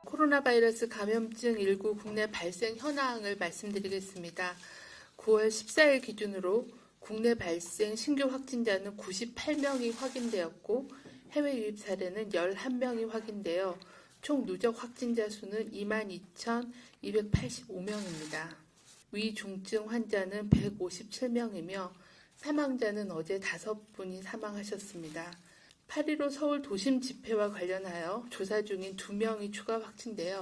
코로나 바이러스 감염증 19 국내 발생 현황을 말씀드리겠습니다. 9월 14일 기준으로 국내 발생 신규 확진자는 98명이 확인되었고 해외 유입 사례는 11명이 확인되어 총 누적 확진자 수는 22,285명입니다. 위중증 환자는 157명이며 사망자는 어제 5분이 사망하셨습니다. 8.15 서울 도심 집회와 관련하여 조사 중인 2명이 추가 확진되어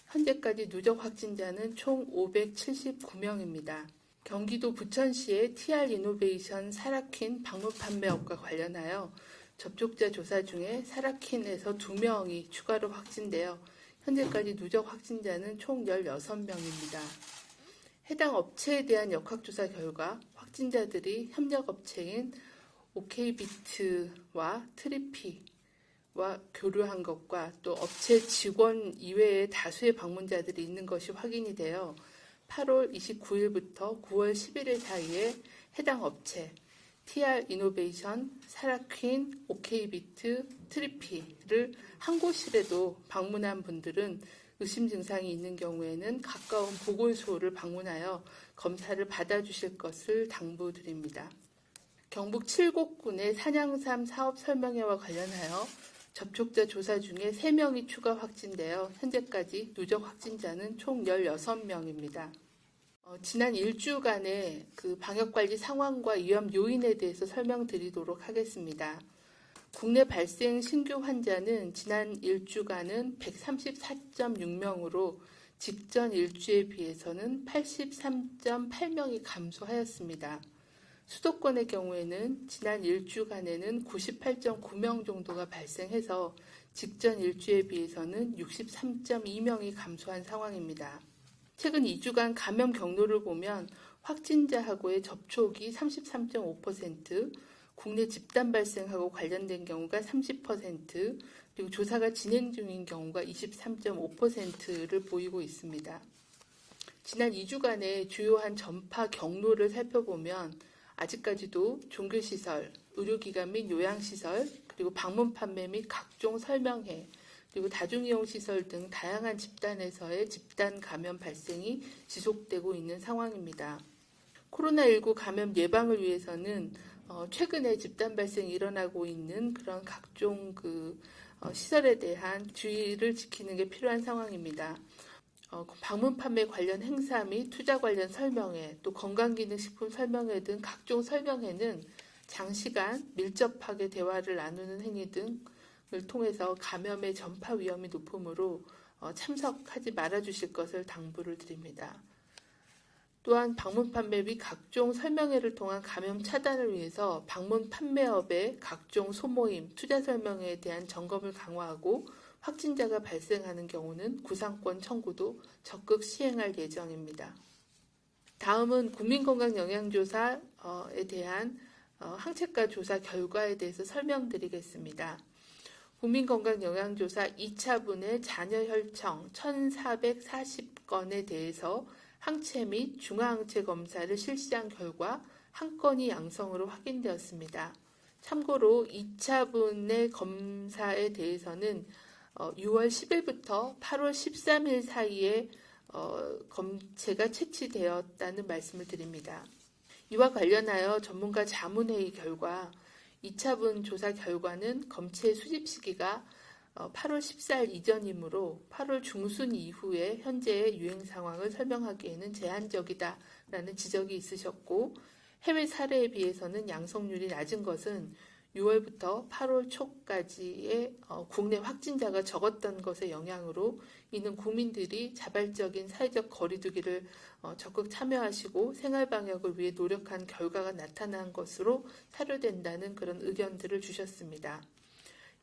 현재까지 누적 확진자는 총 579명입니다. 경기도 부천시의 TR이노베이션 사라퀸 방문 판매업과 관련하여 접촉자 조사 중에 사라퀸에서 2명이 추가로 확진되어 현재까지 누적 확진자는 총 16명입니다. 해당 업체에 대한 역학조사 결과 확진자들이 협력업체인 오케이비트와 트리피와 교류한 것과 또 업체 직원 이외에 다수의 방문자들이 있는 것이 확인이 되어 8월 29일부터 9월 11일 사이에 해당 업체 TR이노베이션, 사라퀸, 오케이비트, 트리피를 한 곳이라도 방문한 분들은 의심 증상이 있는 경우에는 가까운 보건소를 방문하여 검사를 받아주실 것을 당부드립니다. 경북 칠곡군의 산양삼 사업 설명회와 관련하여 접촉자 조사 중에 3명이 추가 확진되어 현재까지 누적 확진자는 총 16명입니다. 지난 일주간의 방역관리 상황과 위험 요인에 대해서 설명드리도록 하겠습니다. 국내 발생 신규 환자는 지난 일주간은 134.6명으로 직전 일주에 비해서는 83.8명이 감소하였습니다. 수도권의 경우에는 지난 일주간에는 98.9명 정도가 발생해서 직전 일주에 비해서는 63.2명이 감소한 상황입니다. 최근 2주간 감염 경로를 보면 확진자하고의 접촉이 33.5%, 국내 집단 발생하고 관련된 경우가 30%, 그리고 조사가 진행 중인 경우가 23.5%를 보이고 있습니다. 지난 2주간의 주요한 전파 경로를 살펴보면 아직까지도 종교시설, 의료기관 및 요양시설, 그리고 방문 판매 및 각종 설명회, 그리고 다중이용시설 등 다양한 집단에서의 집단 감염 발생이 지속되고 있는 상황입니다. 코로나19 감염 예방을 위해서는 최근에 집단 발생이 일어나고 있는 그런 각종 시설에 대한 주의를 지키는 게 필요한 상황입니다. 방문 판매 관련 행사 및 투자 관련 설명회, 또 건강기능식품 설명회 등 각종 설명회는 장시간 밀접하게 대화를 나누는 행위 등을 통해서 감염의 전파 위험이 높으므로 참석하지 말아주실 것을 당부를 드립니다. 또한 방문 판매 및 각종 설명회를 통한 감염 차단을 위해서 방문 판매업의 각종 소모임, 투자 설명회에 대한 점검을 강화하고 확진자가 발생하는 경우는 구상권 청구도 적극 시행할 예정입니다. 다음은 국민건강영양조사에 대한 항체가 조사 결과에 대해서 설명드리겠습니다. 국민건강영양조사 2차분의 잔여혈청 1,440건에 대해서 항체 및 중화항체 검사를 실시한 결과 한 건이 양성으로 확인되었습니다. 참고로 2차분의 검사에 대해서는 6월 10일부터 8월 13일 사이에 검체가 채취되었다는 말씀을 드립니다. 이와 관련하여 전문가 자문회의 결과 2차분 조사 결과는 검체 수집 시기가 8월 14일 이전이므로 8월 중순 이후에 현재의 유행 상황을 설명하기에는 제한적이다라는 지적이 있으셨고 해외 사례에 비해서는 양성률이 낮은 것은 6월부터 8월 초까지의 국내 확진자가 적었던 것의 영향으로 이는 국민들이 자발적인 사회적 거리두기를 적극 참여하시고 생활방역을 위해 노력한 결과가 나타난 것으로 사료된다는 그런 의견들을 주셨습니다.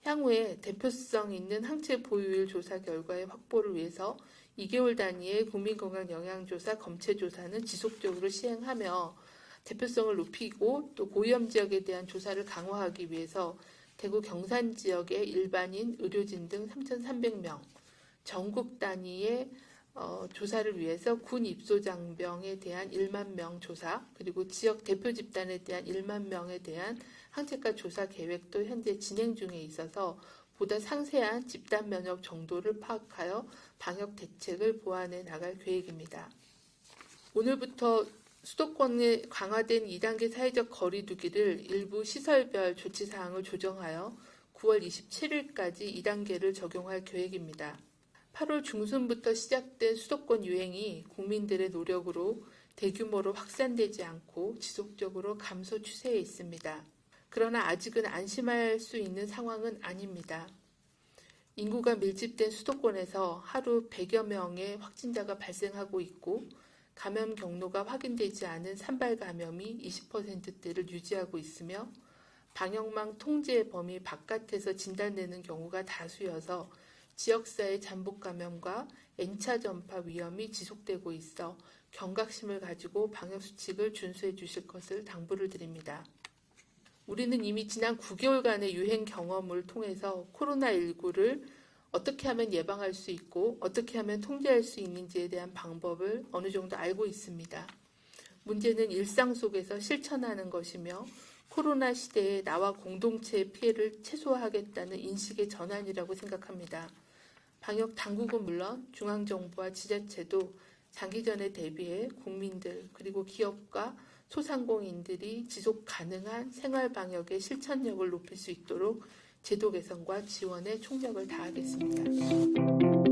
향후에 대표성 있는 항체 보유율 조사 결과의 확보를 위해서 2개월 단위의 국민건강영양조사 검체조사는 지속적으로 시행하며 대표성을 높이고 또 고위험 지역에 대한 조사를 강화하기 위해서 대구 경산 지역의 일반인, 의료진 등 3,300명, 전국 단위의 조사를 위해서 군 입소장병에 대한 1만 명 조사, 그리고 지역 대표 집단에 대한 1만 명에 대한 항체가 조사 계획도 현재 진행 중에 있어서 보다 상세한 집단 면역 정도를 파악하여 방역 대책을 보완해 나갈 계획입니다. 오늘부터 수도권의 강화된 2단계 사회적 거리 두기를 일부 시설별 조치사항을 조정하여 9월 27일까지 2단계를 적용할 계획입니다. 8월 중순부터 시작된 수도권 유행이 국민들의 노력으로 대규모로 확산되지 않고 지속적으로 감소 추세에 있습니다. 그러나 아직은 안심할 수 있는 상황은 아닙니다. 인구가 밀집된 수도권에서 하루 100여 명의 확진자가 발생하고 있고 감염 경로가 확인되지 않은 산발 감염이 20%대를 유지하고 있으며 방역망 통제 범위 바깥에서 진단되는 경우가 다수여서 지역사회 잠복 감염과 N차 전파 위험이 지속되고 있어 경각심을 가지고 방역수칙을 준수해 주실 것을 당부를 드립니다. 우리는 이미 지난 9개월간의 유행 경험을 통해서 코로나19를 어떻게 하면 예방할 수 있고 어떻게 하면 통제할 수 있는지에 대한 방법을 어느 정도 알고 있습니다. 문제는 일상 속에서 실천하는 것이며 코로나 시대에 나와 공동체의 피해를 최소화하겠다는 인식의 전환이라고 생각합니다. 방역 당국은 물론 중앙정부와 지자체도 장기전에 대비해 국민들 그리고 기업과 소상공인들이 지속 가능한 생활 방역의 실천력을 높일 수 있도록 제도 개선과 지원에 총력을 다하겠습니다.